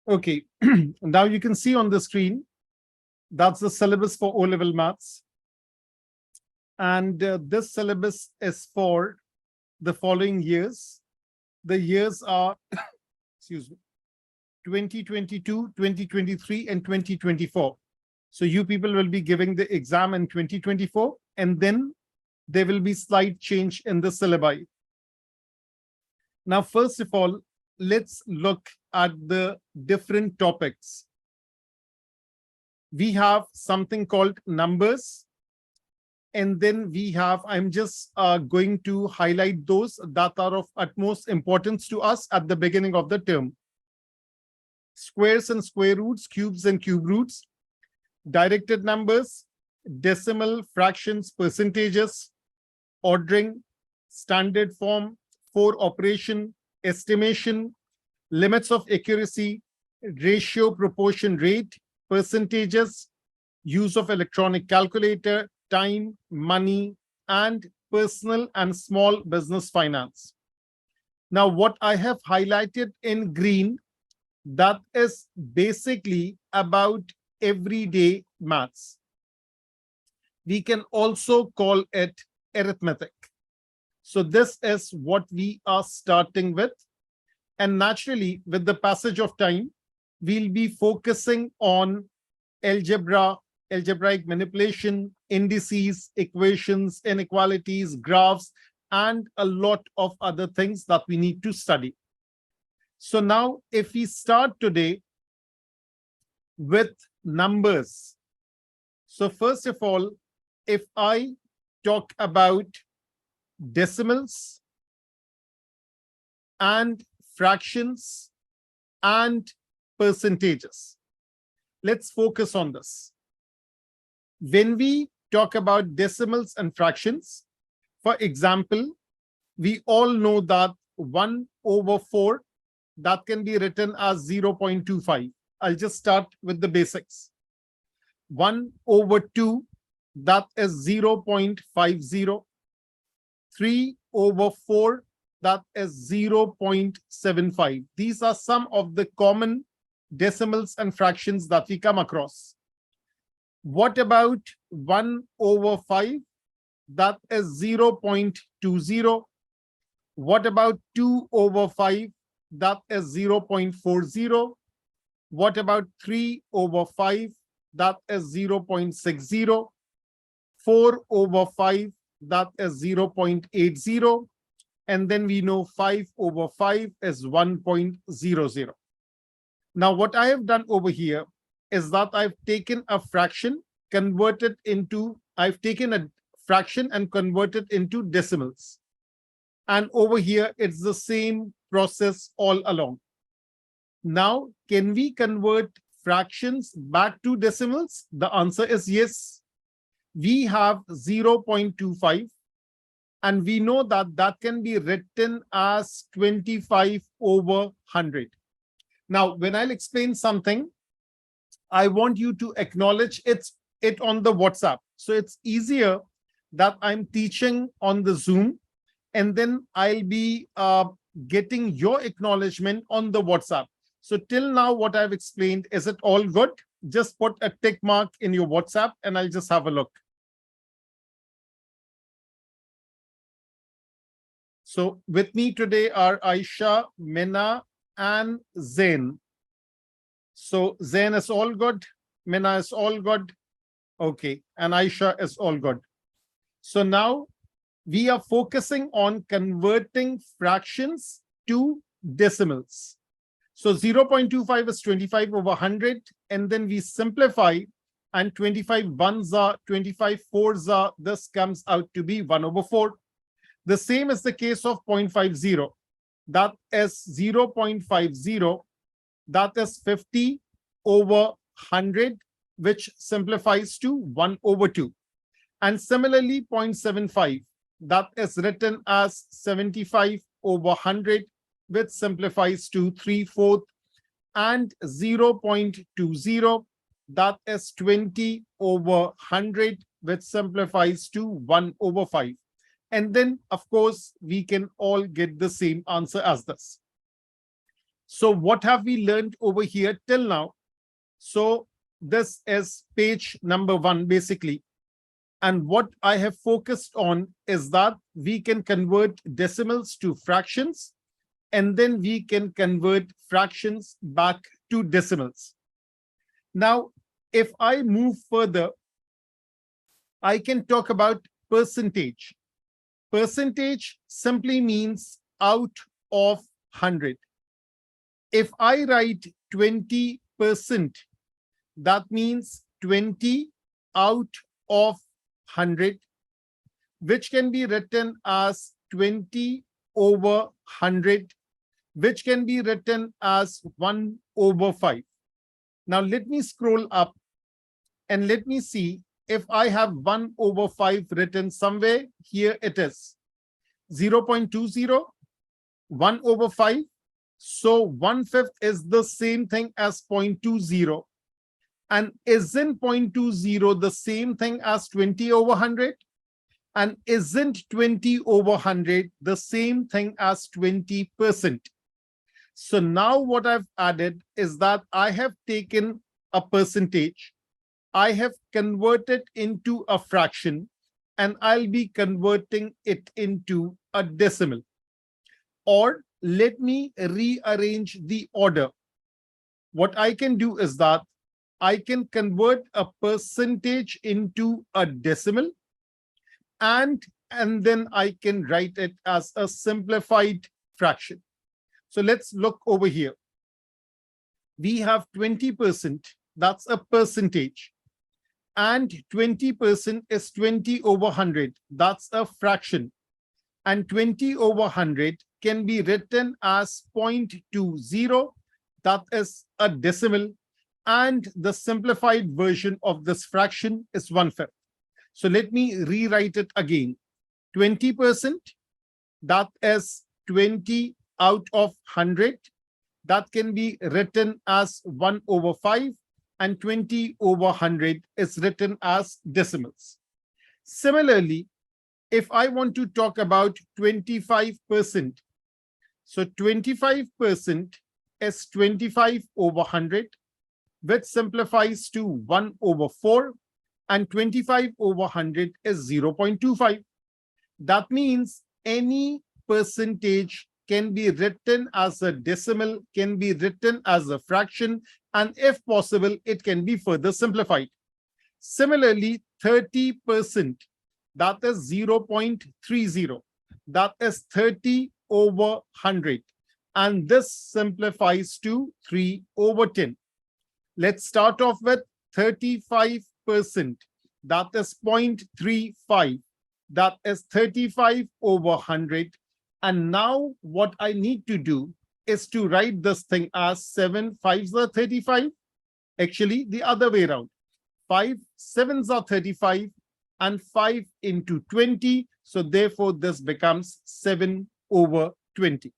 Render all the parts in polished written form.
Okay, now you can see on the screen, that's the syllabus for O-level maths. And this syllabus is for the following years. The years are, excuse me, 2022, 2023, and 2024. So you people will be giving the exam in 2024, and then there will be slight change in the syllabi. Now, first of all, let's look at the different topics. We have something called numbers, and then we have, I'm just going to highlight those that are of utmost importance to us at the beginning of the term. Squares and square roots, cubes and cube roots, directed numbers, decimal, fractions, percentages, ordering, standard form, for operation, estimation, limits of accuracy, ratio, proportion, rate, percentages, use of electronic calculator, time, money, and personal and small business finance. Now, what I have highlighted in green, that is basically about everyday maths. We can also call it arithmetic. So this is what we are starting with. And naturally, with the passage of time, we'll be focusing on algebra, algebraic manipulation, indices, equations, inequalities, graphs, and a lot of other things that we need to study. So now, if we start today with numbers. So first of all, if I talk about decimals and fractions and percentages, let's focus on this. When we talk about decimals and fractions, for example, we all know that 1/4, that can be written as 0.25. I'll just start with the basics. 1/2, that is 0.50. 3/4, that is 0.75. These are some of the common decimals and fractions that we come across. What about 1/5? That is 0.20. What about 2/5? That is 0.40. What about 3/5? That is 0.60. 4/5, that is 0.80. And then we know 5/5 is 1.00. Now, what I have done over here is that I've taken a fraction, I've taken a fraction and converted into decimals. And over here, it's the same process all along. Now, can we convert fractions back to decimals? The answer is yes. We have 0.25, and we know that that can be written as 25/100. Now, when I'll explain something, I want you to acknowledge it on the WhatsApp. So it's easier that I'm teaching on the Zoom, and then I'll be getting your acknowledgement on the WhatsApp. So till now, what I've explained, is it all good? Just put a tick mark in your WhatsApp and I'll just have a look. So with me today are Aisha, Minna, and Zain. So Zain is all good, Minna is all good. Okay, and Aisha is all good. So now we are focusing on converting fractions to decimals. So 0.25 is 25/100, and then we simplify, and 25/1s are 25/4s are, this comes out to be 1/4. The same is the case of 0.50. That is 0.50, that is 50/100, which simplifies to 1/2. And similarly, 0.75, that is written as 75/100, which simplifies to 3/4, and 0.20, that is 20/100, which simplifies to 1/5. And then, of course, we can all get the same answer as this. So what have we learned over here till now? So this is page number 1, basically. And what I have focused on is that we can convert decimals to fractions, and then we can convert fractions back to decimals. Now, if I move further, I can talk about percentage. Percentage simply means out of 100. If I write 20%, that means 20 out of 100, which can be written as 20 over 100, which can be written as 1 over 5. Now let me scroll up and let me see if I have 1 over 5 written somewhere. Here it is, 0.20, 1 over 5. So 1/5 is the same thing as 0.20. And isn't 0.20 the same thing as 20 over 100? And isn't 20 over 100 the same thing as 20%? So now what I've added is that I have taken a percentage, I have converted into a fraction, and I'll be converting it into a decimal. Or let me rearrange the order. What I can do is that I can convert a percentage into a decimal, and then I can write it as a simplified fraction. So let's look over here. We have 20%, that's a percentage, and 20% is 20 over 100, that's a fraction, and 20 over 100 can be written as 0.20, that is a decimal, and the simplified version of this fraction is 1/5. So let me rewrite it again. 20%, that is 20 out of 100, that can be written as 1 over 5, and 20 over 100 is written as decimals. Similarly, if I want to talk about 25%, so 25% is 25 over 100, which simplifies to 1 over 4, and 25 over 100 is 0.25. That means any percentage can be written as a decimal, can be written as a fraction, and if possible, it can be further simplified. Similarly, 30%, that is 0.30, that is 30 over 100, and this simplifies to 3 over 10. Let's start off with 35%, that is 0.35, that is 35 over 100. And now what I need to do is to write this thing as 7 5s are 35. Actually, the other way around. 5 7s are 35, and 5 into 20. So therefore, this becomes 7 over 20.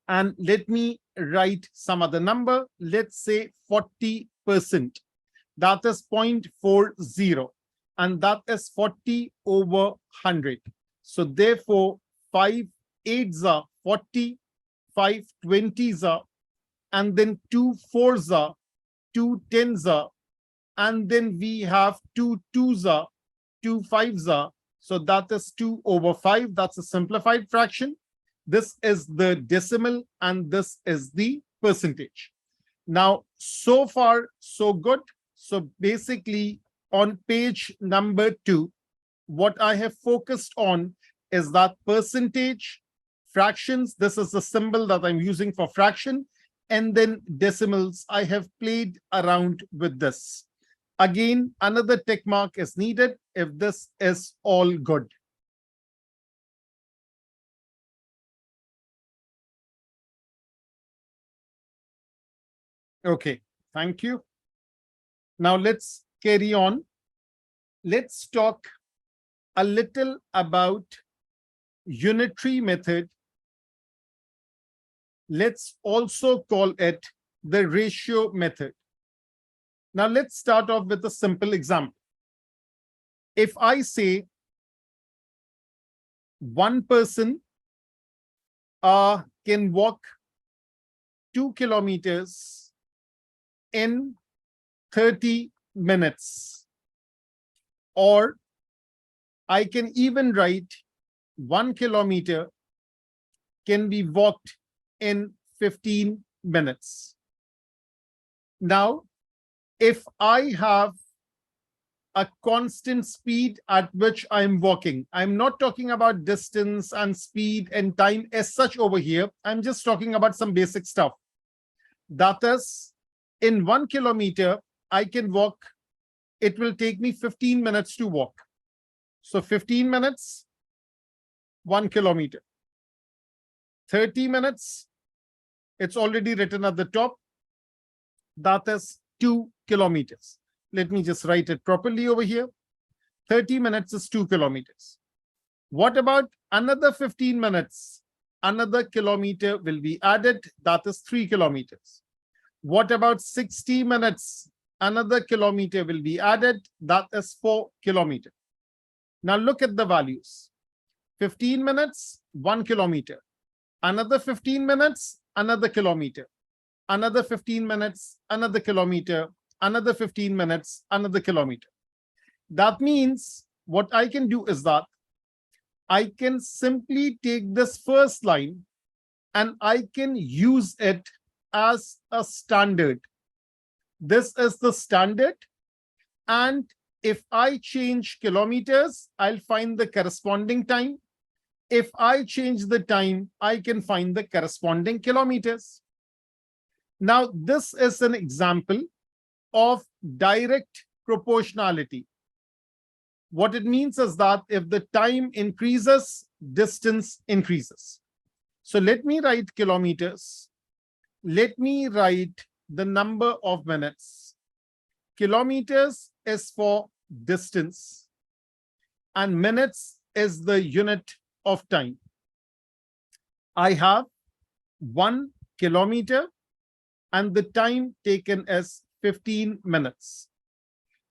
And let me write some other number. Let's say 40%. That is 0.40, and that is 40 over 100. So therefore, 5 8s are 40, 5 20s are, and then 2 4s are, 2 10s are, and then we have 2 2s are, 2 5s are. So that is 2 over 5. That's a simplified fraction. This is the decimal, and this is the percentage. Now, so far, so good. So basically, on page number 2, what I have focused on is that percentage, fractions, this is the symbol that I'm using for fraction, and then decimals, I have played around with this. Again, another tick mark is needed if this is all good. Okay, thank you. Now let's carry on. Let's talk a little about unitary method. Let's also call it the ratio method. Now let's start off with a simple example. If I say one person can walk 2 kilometers in 30 minutes. Or I can even write 1 kilometer can be walked in 15 minutes. Now, if I have a constant speed at which I'm walking, I'm not talking about distance and speed and time as such over here. I'm just talking about some basic stuff. That is, in 1 kilometer, I can walk. It will take me 15 minutes to walk. So 15 minutes, 1 kilometer. 30 minutes, it's already written at the top. That is 2 kilometers. Let me just write it properly over here. 30 minutes is 2 kilometers. What about another 15 minutes? Another kilometer will be added. That is 3 kilometers. What about 60 minutes? Another kilometer will be added. That is 4 kilometers. Now look at the values. 15 minutes, 1 kilometer. Another 15 minutes, another kilometer. Another 15 minutes, another kilometer. Another 15 minutes, another kilometer. That means what I can do is that I can simply take this first line and I can use it as a standard. This is the standard. And if I change kilometers, I'll find the corresponding time. If I change the time, I can find the corresponding kilometers. Now, this is an example of direct proportionality. What it means is that if the time increases, distance increases. So let me write kilometers. Let me write the number of minutes. Kilometers is for distance, and minutes is the unit of time. I have 1 kilometer, and the time taken is 15 minutes.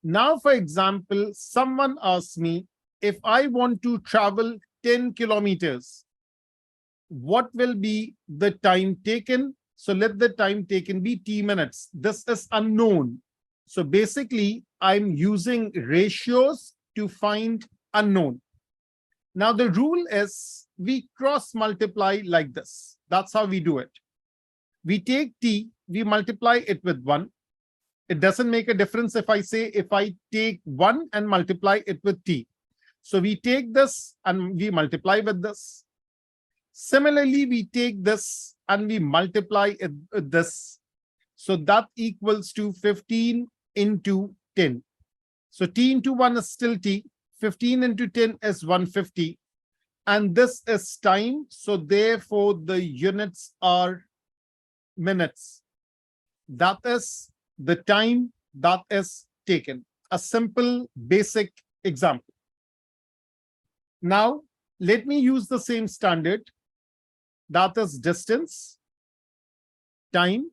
Now, for example, someone asks me, if I want to travel 10 kilometers, what will be the time taken? So let the time taken be t minutes. This is unknown. So basically, I'm using ratios to find unknown. Now, the rule is we cross multiply like this. That's how we do it. We take t, we multiply it with 1. It doesn't make a difference if I say, if I take 1 and multiply it with t. So we take this and we multiply with this. Similarly, we take this and we multiply it with this. So that equals to 15 into 10. So t into 1 is still t. 15 into 10 is 150. And this is time. So therefore, the units are minutes. That is the time that is taken. A simple, basic example. Now, let me use the same standard. That is distance, time,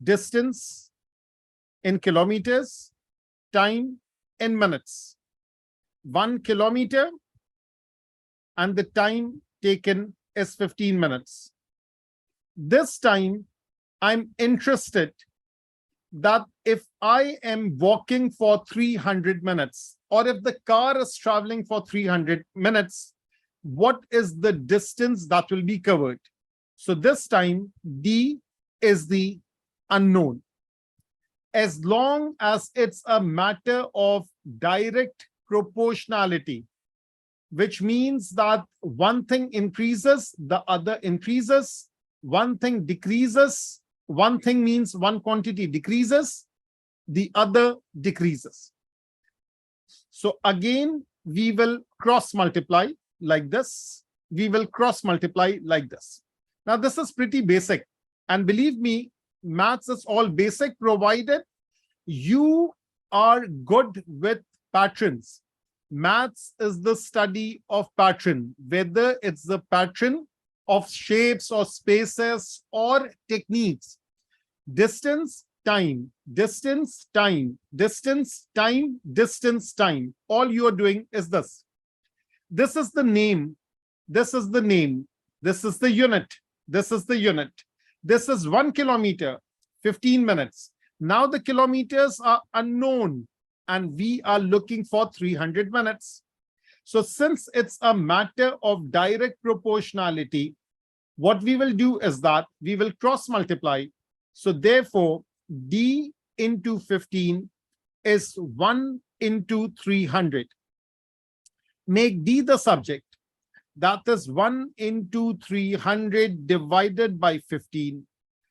distance in kilometers, time in minutes. 1 kilometer and the time taken is 15 minutes. This time, I'm interested that if I am walking for 300 minutes, or if the car is traveling for 300 minutes, what is the distance that will be covered? So this time, D is the unknown. As long as it's a matter of direct proportionality, which means that one thing increases, the other increases, one thing decreases, one thing means one quantity decreases, the other decreases. So again, we will cross multiply like this. We will cross multiply like this. Now, this is pretty basic. And believe me, maths is all basic, provided you are good with patterns. Maths is the study of pattern, whether it's the pattern of shapes or spaces or techniques. Distance, time, distance, time, distance, time, distance, time. All you are doing is this. This is the name. This is the name. This is the unit. This is the unit. This is 1 kilometer, 15 minutes. Now the kilometers are unknown and we are looking for 300 minutes. So since it's a matter of direct proportionality, what we will do is that we will cross multiply. So therefore, D into 15 is 1 into 300. Make D the subject. That is 1 into 300 divided by 15.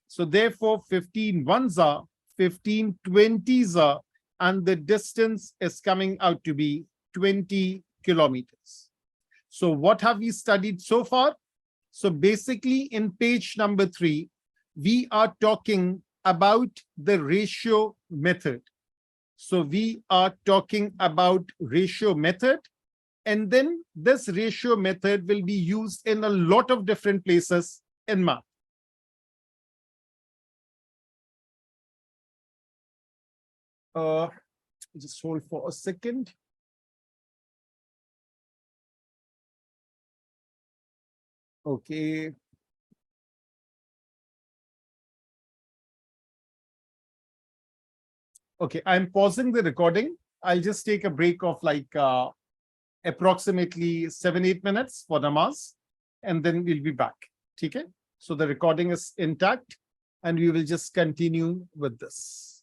So therefore, 15 ones are, 15 20s are, and the distance is coming out to be 20 kilometers. So what have we studied so far? So basically in page number 3, we are talking about the ratio method. So we are talking about ratio method, and then this ratio method will be used in a lot of different places in math. Just hold for a second. Okay. Okay, I'm pausing the recording. I'll just take a break of like approximately 7-8 minutes for namaz, and then we'll be back. Okay? So the recording is intact, and we will just continue with this.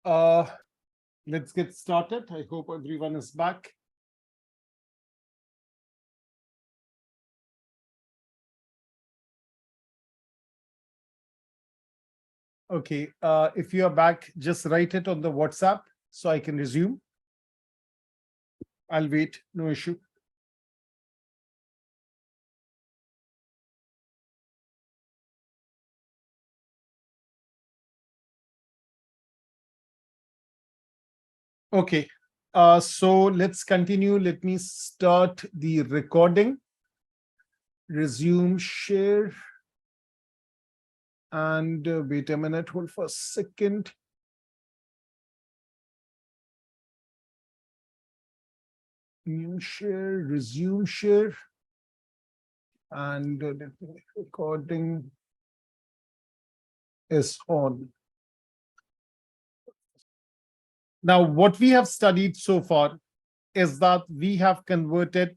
Uh, let's get started. I hope everyone is back. Okay, if you are back, just write it on the WhatsApp so I can resume. I'll wait, no issue. Okay, so let's continue. Let me start the recording. Resume share. And wait a minute, hold for a second. New share, resume share. And recording is on. Now, what we have studied so far is that we have converted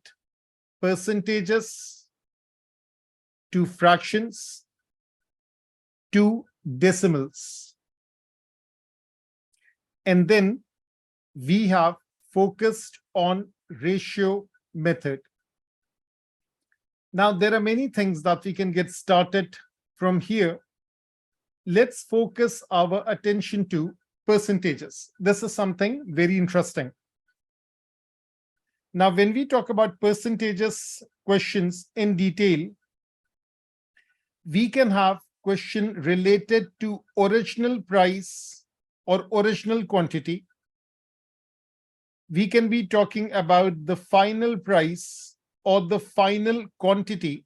percentages to fractions to decimals. And then we have focused on ratio method. Now, there are many things that we can get started from here. Let's focus our attention to percentages. This is something very interesting. Now, when we talk about percentages questions in detail, we can have question related to original price or original quantity. We can be talking about the final price or the final quantity.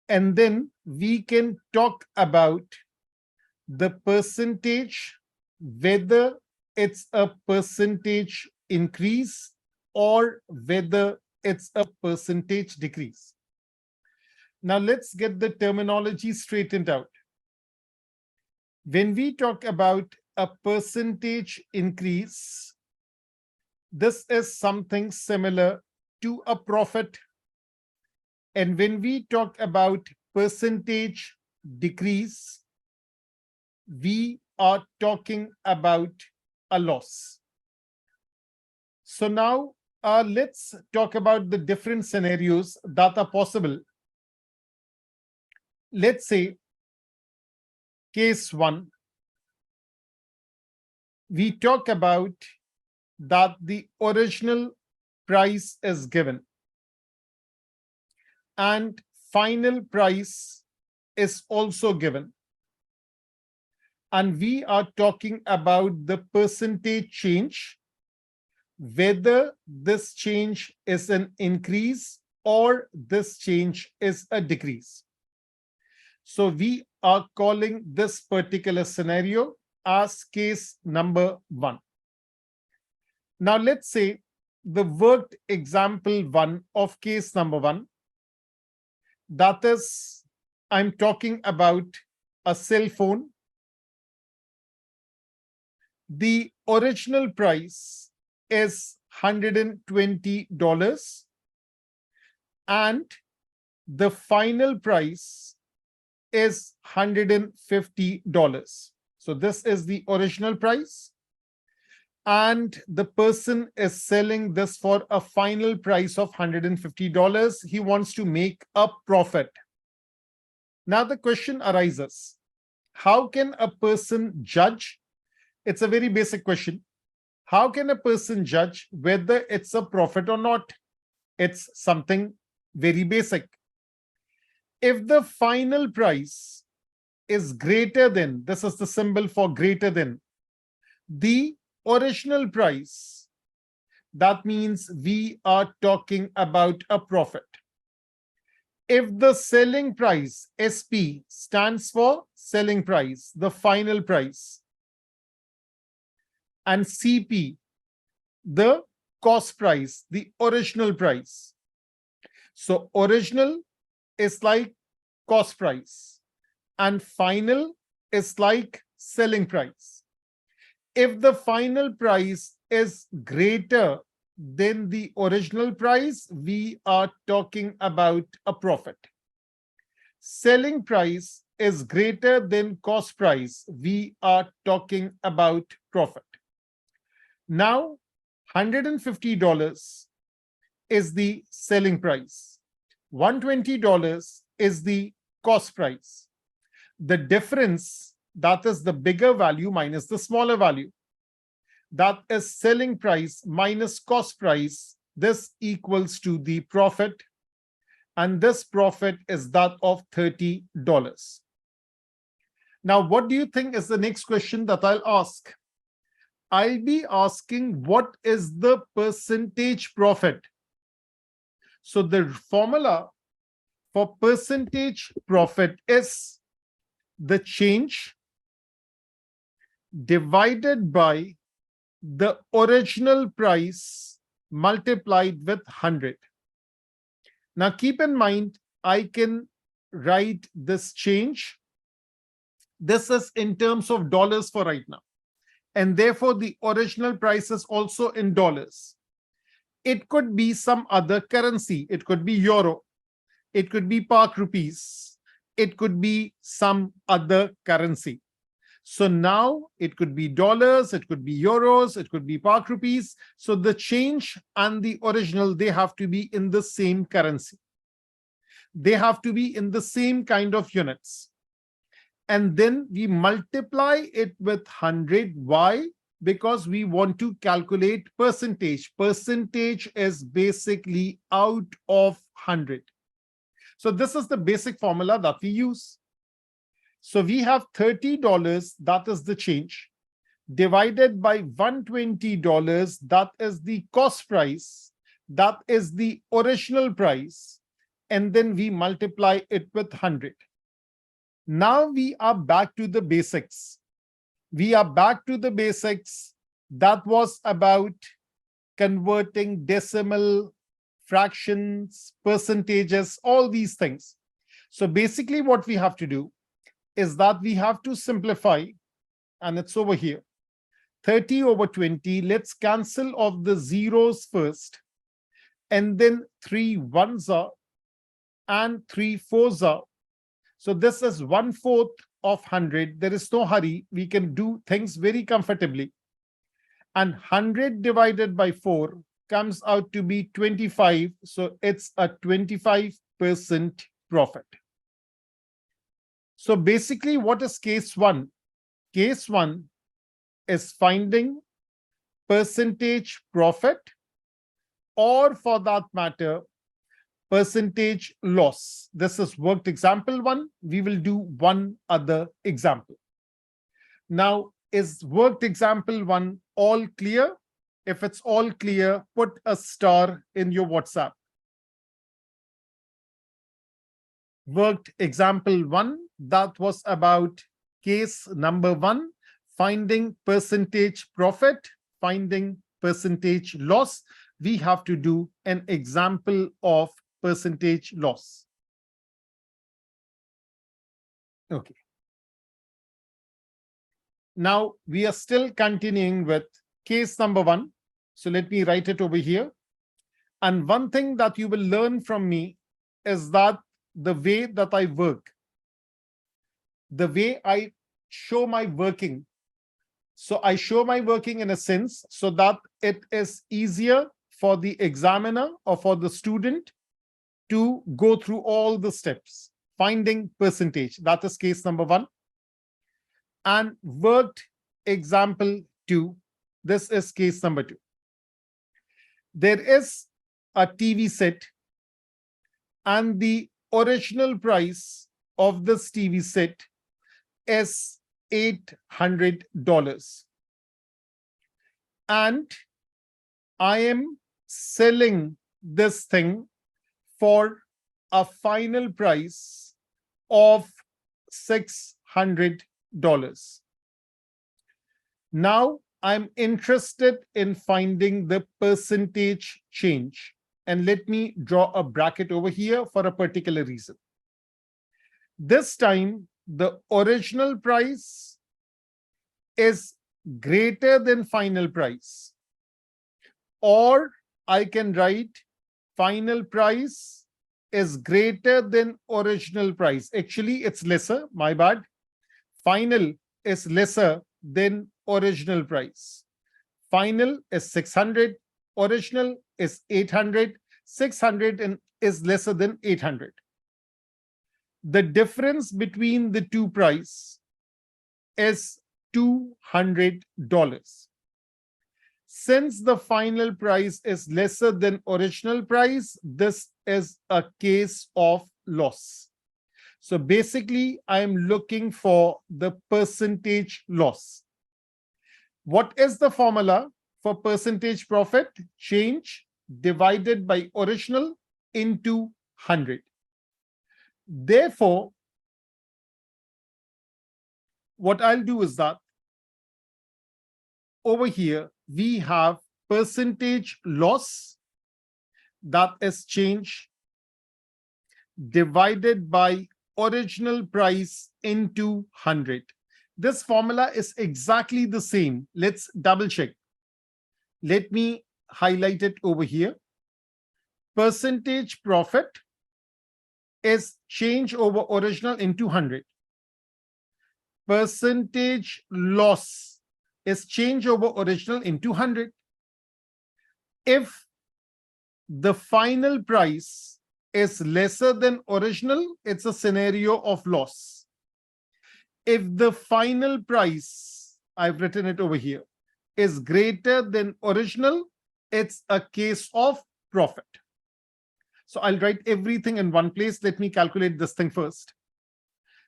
And then we can talk about the percentage, whether it's a percentage increase or whether it's a percentage decrease. Now let's get the terminology straightened out. When we talk about a percentage increase, this is something similar to a profit. And when we talk about percentage decrease, we are talking about a loss. So now let's talk about the different scenarios that are possible. Let's say case 1, we talk about that the original price is given and final price is also given. And we are talking about the percentage change, whether this change is an increase or this change is a decrease. So we are calling this particular scenario as case number 1. Now let's say the worked example 1 of case number 1, that is, I'm talking about a cell phone. The original price is $120 and the final price is $150. So this is the original price. And the person is selling this for a final price of $150. He wants to make a profit. Now the question arises, how can a person judge? It's a very basic question. How can a person judge whether it's a profit or not? It's something very basic. If the final price is greater than, this is the symbol for greater than, the original price, that means we are talking about a profit. If the selling price, SP, stands for selling price, the final price, and CP, the cost price, the original price. So original is like cost price and final is like selling price. If the final price is greater than the original price, we are talking about a profit. Selling price is greater than cost price, we are talking about profit. Now, $150 is the selling price. $120 is the cost price. The difference, that is the bigger value minus the smaller value. That is selling price minus cost price. This equals to the profit. And this profit is that of $30. Now, what do you think is the next question that I'll ask? I'll be asking, what is the percentage profit? So the formula for percentage profit is the change divided by the original price multiplied with 100. Now keep in mind, I can write this change. This is in terms of dollars for right now. And therefore, the original price is also in dollars. It could be some other currency. It could be euro. It could be Pak rupees. It could be some other currency. So now it could be dollars, it could be euros, it could be Pak rupees. So the change and the original, they have to be in the same currency. They have to be in the same kind of units. And then we multiply it with 100. Why? Because we want to calculate percentage. Percentage is basically out of 100. So this is the basic formula that we use. So we have $30, that is the change, divided by $120, that is the cost price, that is the original price, and then we multiply it with 100. Now we are back to the basics. We are back to the basics. That was about converting decimal, fractions, percentages, all these things. So basically what we have to do is that we have to simplify, and it's over here. 30 over 20, let's cancel off the zeros first, and then 3 ones are, and 3 fours are. So this is 1/4 of 100. There is no hurry. We can do things very comfortably. And 100 divided by 4 comes out to be 25. So it's a 25% profit. So basically, what is case 1? Case 1 is finding percentage profit, or for that matter, percentage loss. This is worked example 1. We will do one other example. Now, is worked example 1 all clear? If it's all clear, put a star in your WhatsApp. Worked example 1, that was about case number 1, finding percentage profit, finding percentage loss. We have to do an example of percentage loss. Okay. Now we are still continuing with case number 1. So let me write it over here. And one thing that you will learn from me is that the way that I work, the way I show my working. So I show my working in a sense so that it is easier for the examiner or for the student to go through all the steps. Finding percentage, that is case number 1. And worked example 2, this is case number 2. There is a TV set, and the original price of this TV set is $800. And I am selling this thing for a final price of $600. Now I'm interested in finding the percentage change. And let me draw a bracket over here for a particular reason. This time, the original price is greater than final price. Or I can write final price is greater than original price. Actually, it's lesser, my bad. Final is lesser than original price. Final is 600, original is 800, 600 is lesser than 800. The difference between the two price is $200. Since the final price is lesser than original price, this is a case of loss. So basically, I am looking for the percentage loss. What is the formula for percentage profit? Change divided by original into 100. Therefore, what I'll do is that over here, we have percentage loss, that is change divided by original price into 100. This formula is exactly the same. Let's double check. Let me highlight it over here. Percentage profit is change over original into 100. Percentage loss is change over original into 100. If the final price is lesser than original, it's a scenario of loss. If the final price, I've written it over here, is greater than original, it's a case of profit. So I'll write everything in one place. Let me calculate this thing first.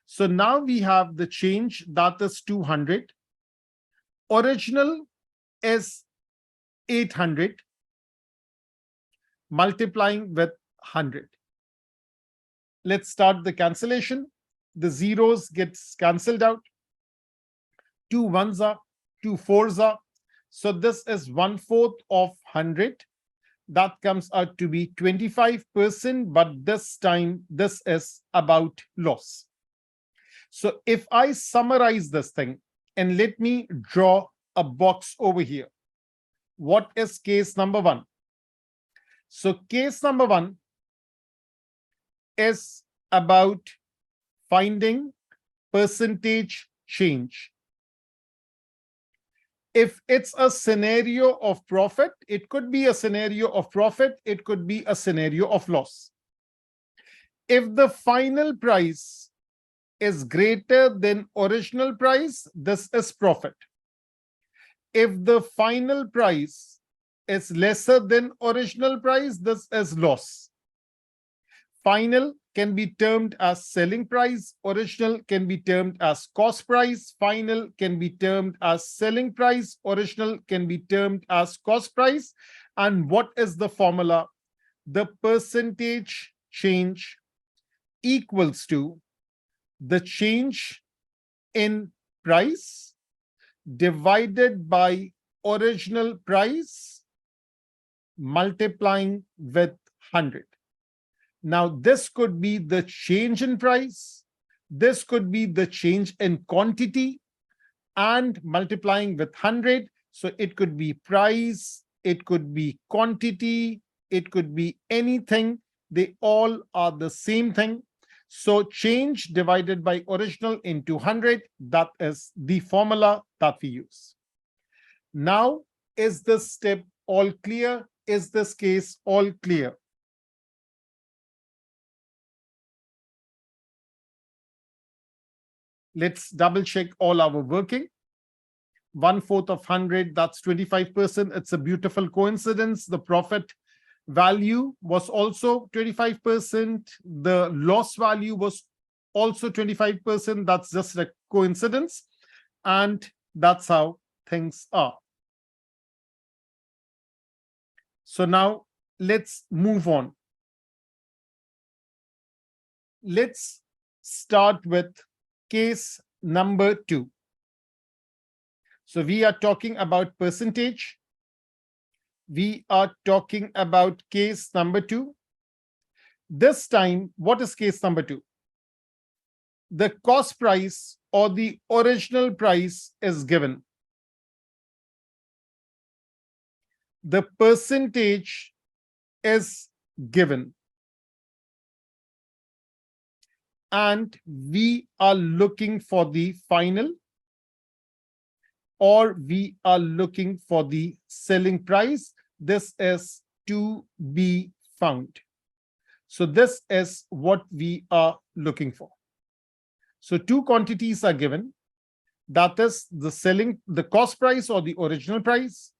So now we have the change, that is 200. Original is 800 multiplying with 100. Let's start the cancellation. The zeros gets cancelled out. 2 ones are, 2 fours are. So this is 1/4 of 100. That comes out to be 25%, but this time this is about loss. So if I summarize this thing, and let me draw a box over here. What is case number 1? So case number 1 is about finding percentage change. If it's a scenario of profit, it could be a scenario of profit, it could be a scenario of loss. If the final price is greater than original price, this is profit. If the final price is lesser than original price, this is loss. Final can be termed as selling price, original can be termed as cost price, final can be termed as selling price, original can be termed as cost price. And what is the formula? The percentage change equals to the change in price divided by original price multiplying with 100. Now, this could be the change in price, this could be the change in quantity, and multiplying with 100. So it could be price, it could be quantity, it could be anything. They all are the same thing. So change divided by original into 100, that is the formula that we use. Now, is this step all clear? Is this case all clear? Let's double check all our working. 1/4 of 100, that's 25%. It's a beautiful coincidence. The profit value was also 25%. The loss value was also 25%. That's just a coincidence. And that's how things are. So now let's move on. Let's start with case number 2. So we are talking about percentage. We are talking about case number 2. This time, what is case number 2? The cost price or the original price is given. The percentage is given. and we are looking for the final, or we are looking for the selling price. This is to be found. So this is what we are looking for. So two quantities are given. That is the cost price or the original price.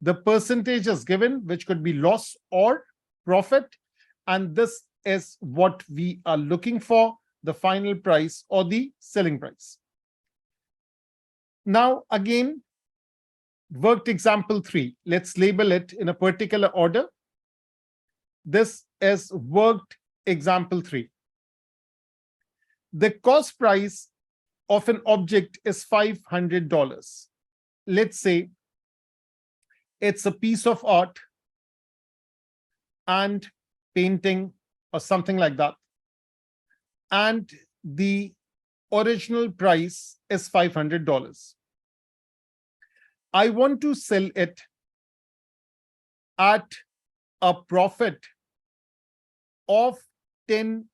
The percentage is given, which could be loss or profit. And this is what we are looking for, the final price or the selling price. Now, again, worked example 3. Let's label it in a particular order. This is worked example 3. The cost price of an object is $500. Let's say it's a piece of art and painting or something like that. And the original price is $500. I want to sell it at a profit of 10%.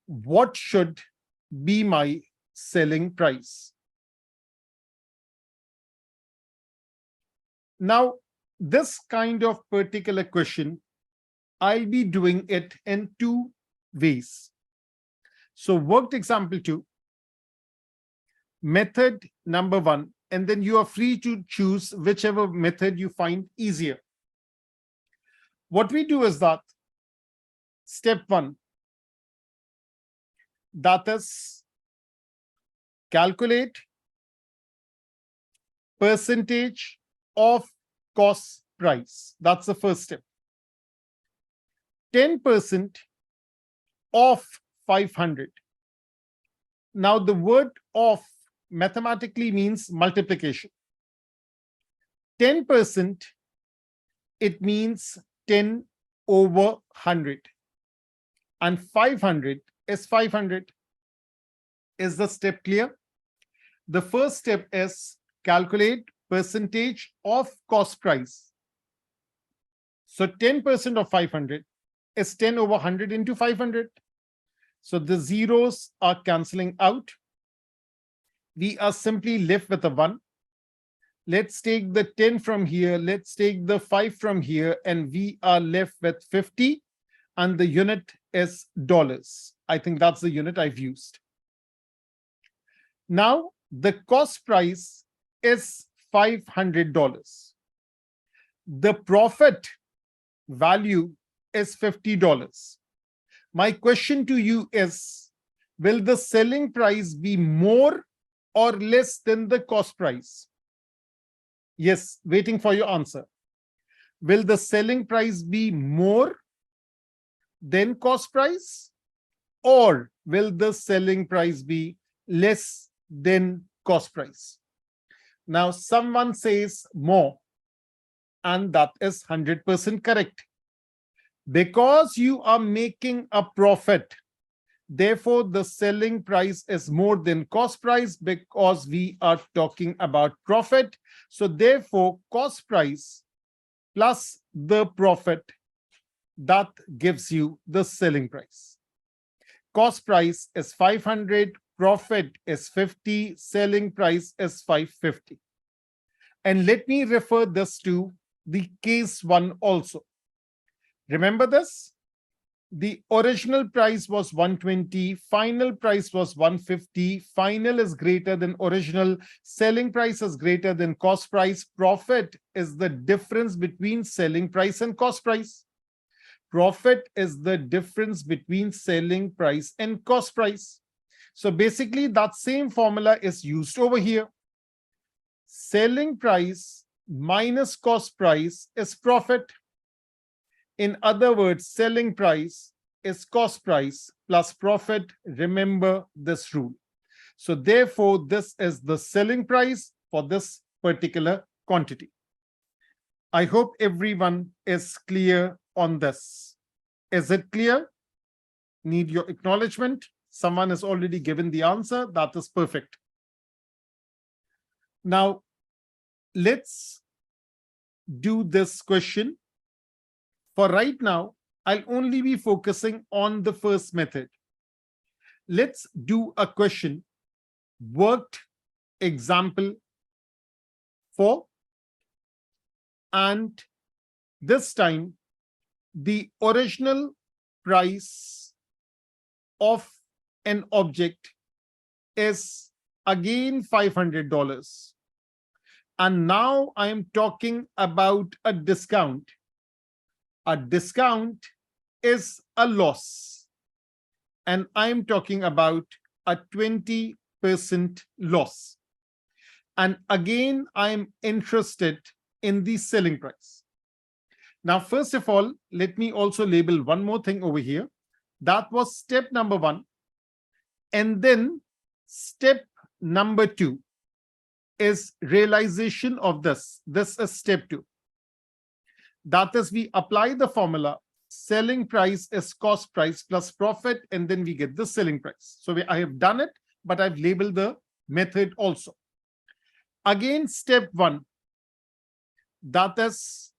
What should be my selling price? Now, this kind of particular question, I'll be doing it in two ways. So worked example 2, method number 1, and then you are free to choose whichever method you find easier. What we do is that step 1, that is calculate percentage of cost price. That's the first step. 10% of 500. Now the word of mathematically means multiplication. 10%, it means 10 over 100. And 500 is 500. Is the step clear? The first step is calculate percentage of cost price. So 10% of 500 is 10 over 100 into 500. So the zeros are cancelling out. We are simply left with a 1. Let's take the 10 from here. Let's take the 5 from here, and we are left with 50. And the unit is dollars. I think that's the unit I've used. Now, the cost price is $500. The profit value is $50. My question to you is, will the selling price be more or less than the cost price? Yes, waiting for your answer. Will the selling price be more than cost price, or will the selling price be less than cost price? Now, someone says more, and that is 100% correct. Because you are making a profit, therefore the selling price is more than cost price, because we are talking about profit. So therefore, cost price plus the profit, that gives you the selling price. Cost price is 500, profit is 50, selling price is 550. And let me refer this to the case 1 also. Remember this? The original price was 120, final price was 150, final is greater than original, selling price is greater than cost price. Profit is the difference between selling price and cost price. Profit is the difference between selling price and cost price. So basically, that same formula is used over here. Selling price minus cost price is profit. In other words, selling price is cost price plus profit. Remember this rule. So therefore, this is the selling price for this particular quantity. I hope everyone is clear on this. Is it clear? Need your acknowledgement. Someone has already given the answer. That is perfect. Now, let's do this question. For right now, I'll only be focusing on the first method. Let's do a question, worked example 4. And this time, the original price of an object is again $500. And now I am talking about a discount. A discount is a loss. And I'm talking about a 20% loss. And again, I'm interested in the selling price. Now, first of all, let me also label one more thing over here. That was step number 1. And then step number 2 is realization of this. This is step 2. That is, we apply the formula, selling price is cost price plus profit, and then we get the selling price. So I have done it, but I've labeled the method also. Again, step 1, that is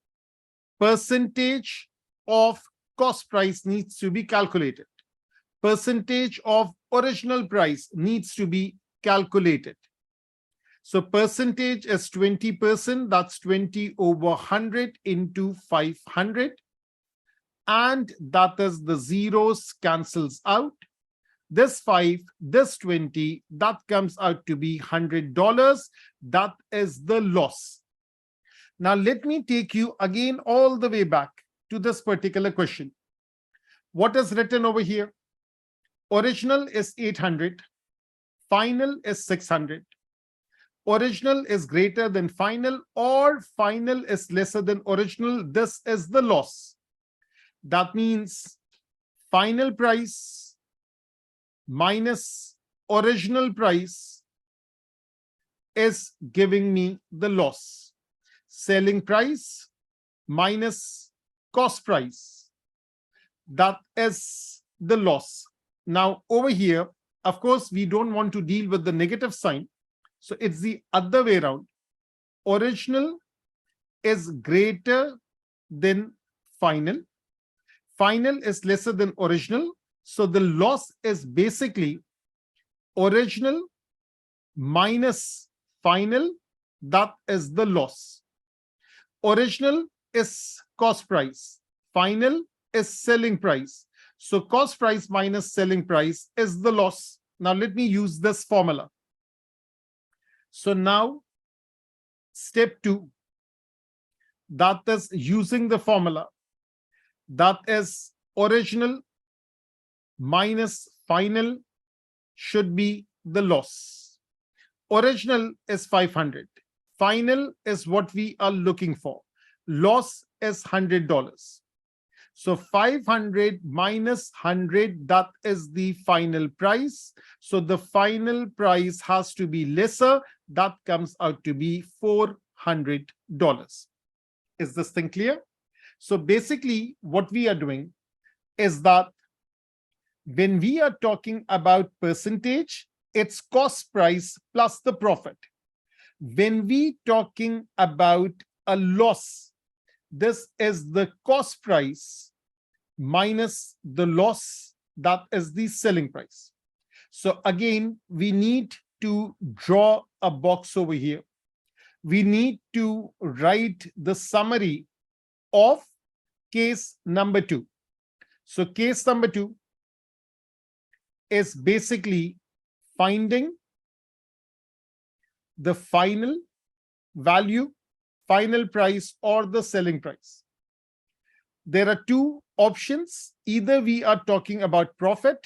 percentage of cost price needs to be calculated. Percentage of original price needs to be calculated. So percentage is 20%, that's 20 over 100 into 500. And that is the zeros cancels out. This 5, this 20, that comes out to be $100. That is the loss. Now let me take you again all the way back to this particular question. What is written over here? Original is 800, final is 600. Original is greater than final or final is lesser than original. This is the loss. That means final price minus original price is giving me the loss. Selling price minus cost price, that is the loss. Now over here, of course, we don't want to deal with the negative sign. So it's the other way around. Original is greater than final. Final is lesser than original. So the loss is basically original minus final. That is the loss. Original is cost price. Final is selling price. So cost price minus selling price is the loss. Now let me use this formula. So now step 2, that is using the formula. That is original minus final should be the loss. Original is 500. Final is what we are looking for. Loss is $100. So 500 minus 100, that is the final price. So the final price has to be lesser. That comes out to be $400. Is this thing clear? So basically what we are doing is that when we are talking about percentage, it's cost price plus the profit. When we talking about a loss, this is the cost price minus the loss, that is the selling price. So again, we need to draw a box over here. We need to write the summary of case number 2. So case number 2 is basically finding the final value, final price, or the selling price. There are 2 options. Either we are talking about profit